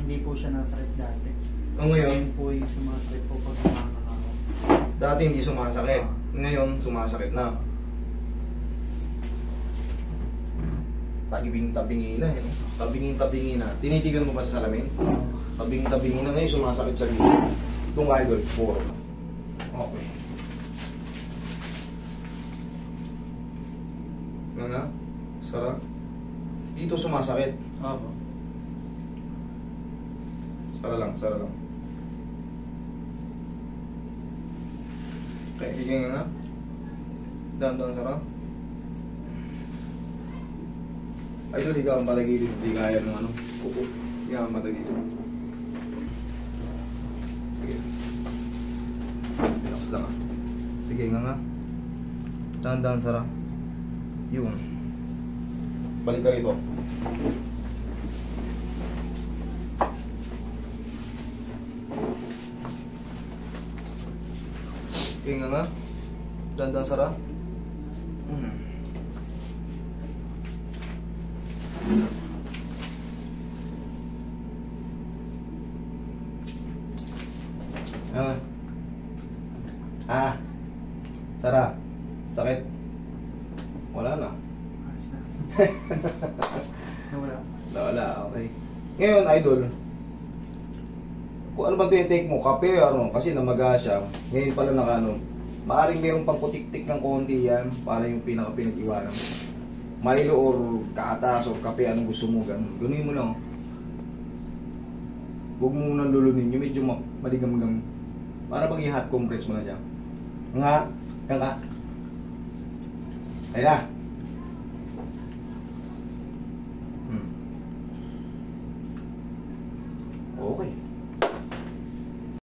hindi po siya nasakit dati. O ngayon? Ngayon po yung sumasakit po pag umangat ako. Dati hindi sumasakit. Ngayon, sumasakit na. Tabing-tabingi na eh. Tabingin-tabingi na. Tinitigan mo ba sa salamin? Tabing-tabingi na. Ngayon, sumasakit sa gilid. Itong idol, 4. Okay. Nga. Sarap. Dito sumasakit. Opo. Sara lang, sara lang. Okay, higing nga. Dahan-dahan sara. Idol, higa ang patagilid. Hindi kaya ng ano. Upo. Higa ang patagilid. Sige. Relax lang ah. Sige nga. Dahan-dahan sara. Yun. Balik ka rito. Okay nga. Dahan-dahan sara. Sara. Sakit. Wala na. Ayos na. Wala. Wala, okay. Ngayon, idol, kung ano ba tinitake mo, kape o ano, kasi namaga siya. Ngayon pala nakano, maaaring mayroong pangputik-tik ng konti yan, para yung pinaka-pinag-iwanan. Milo or kaatas or kape, anong gusto mo, ganun. Ganunin mo lang. Huwag mo nang lulunin, yung medyo maligam-gam. Para pag i-hot compress mo na siya. Nga, yan ka. Ayun na. Okay.